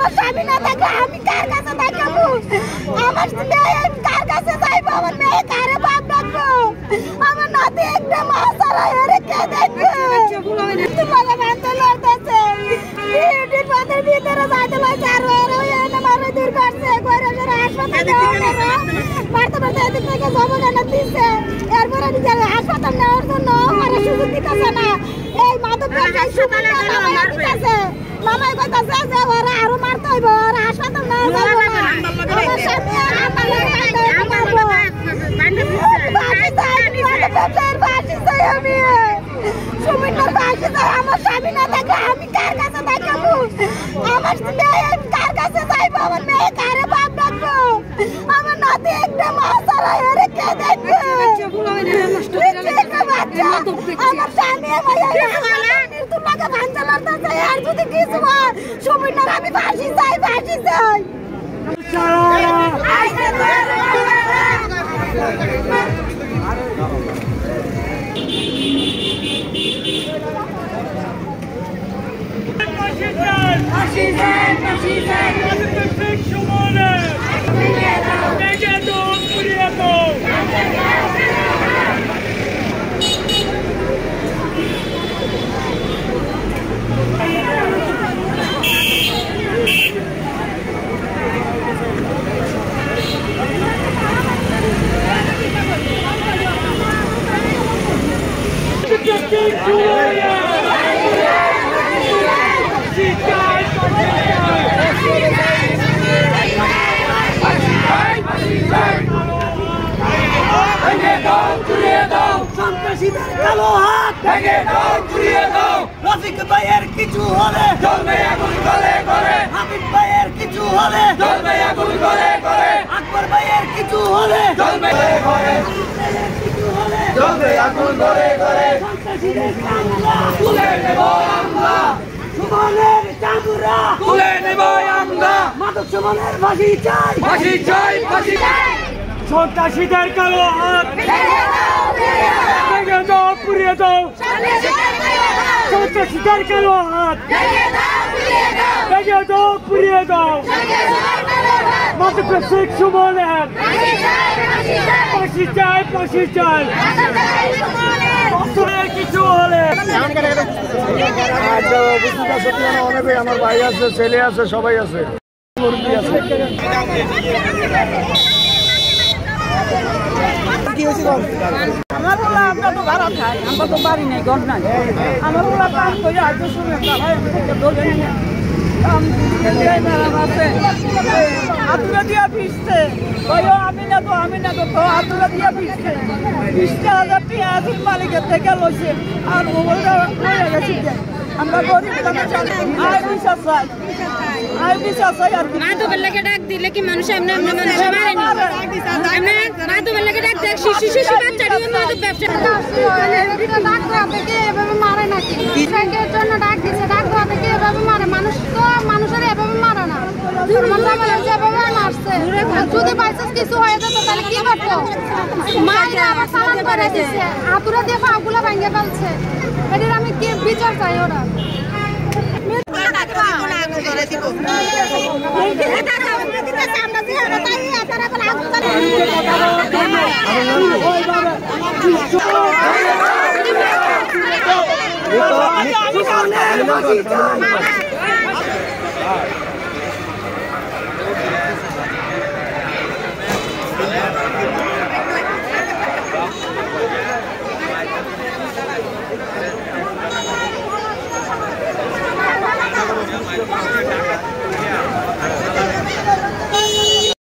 আমার স্বামী না থাকে আমি কার কাছে থাকবো? আমার মেয়ে কার কাছে যাইবো? আমার মেয়ে কারে বাপ ডাকবো? আমার নাতি একটা মা ছাড়া এর কে দেখবে? তোমাকে মানতে লড়তেছে বিউটির পথের ভিতরে যাইতে পারছে আর ওরা মারে দূর করছে করে করে হাসপাতালে মারতে মারতে এদিক থেকে জমগানা দিচ্ছে এরপরে নিজের হাসপাতাল নেওয়ার জন্য আমার সুযোগ দিতেছে না। এই মাদক ব্যবসায় সুযোগ দিতেছে মামাই কইতাছে যে ওরা আরো মারতে হইব ওরা হাসপাতাল নেওয়া যাবে না। আমার সাথে আমি সুমিটার বাসে যাই আমার স্বামী না থাকে আমি কার কাছে থাকবো? আমার মেয়ে কার কাছে যাইবো? আমার মেয়ে কারে বাপ ডাকবো? আমার নাতি একটা মা ছাড়া এর কে দেখবে? আমার স্বামী তোমাকে ভাঞ্জা লড়তেছে আর যদি কিছু হয় সুমিটার আমি ফাঁসি চাই ফাঁসি চাই। কালো হাত ভেঙে দাও ঘুরিয়ে দাও রফিক ভাইয়ের কিছু হলে জ্বলবে আগুন গলে গলে হামিদ ভাইয়ের কিছু হলে জ্বলবে আগুন গলে গলে আকবর ভাইয়ের কিছু হলে জ্বলবে গলে জ্বলবে আগুন গলে গলে তুলে নেব আমরা সুমনের চাঁদুরা তুলে নেব আমরা মাদক সুমনের ফাঁসি চাই ফাঁসি চাই ফাঁসি চাই সন্ত্রাসীদের কালো হাত ভেঙে দাও পুড়িয়ে দাও সন্ত্রাসীদের কালো হাত ভেঙে দাও পুড়িয়ে দাও মাদক শেখ সুমনের ফাঁসি চাই ফাঁসি চাই কিছু হলে অনেকে আমার ভাই আছে ছেলে আছে সবাই আছে আমার বলা আমরা তো ভাড়া খাই আমরা তো বাড়ি নেই ঘর নাই আমার বলা কাজ করে হয়তো শুনে আতুরা দিয়া পিসছে আমি না তো আতুরা দিয়া পিসছে 20,000 টাকা মালিকের থেকে লইছে আর মোবাইলটা হয়ে গেছে আমরা গরিব মাদুবেলাকে ডাক দিলে কি মানুষ এমনি এমনি মানুষ মারেনি মাদুবেলাকে ডাক দেখ শিশু শিশু বাচ্চারা মাদক ব্যবসা ডাক দেওয়া থেকে এভাবে মারে নাকি ট্রেকের জন্য ডাক দিচ্ছে ডাক দেওয়া থেকে এভাবে মারে মানুষ তো মানুষের এভাবে মারে না যেভাবে মারছে যদি বাইচান্স কিছু হয়ে যেত তাহলে কি করতো মায়েরা আবার সালাম করে দিচ্ছে হাতুরা দিয়ে পাগুলা ভেঙে ফেলছে এদের আমি কি বিচার চাই ওরা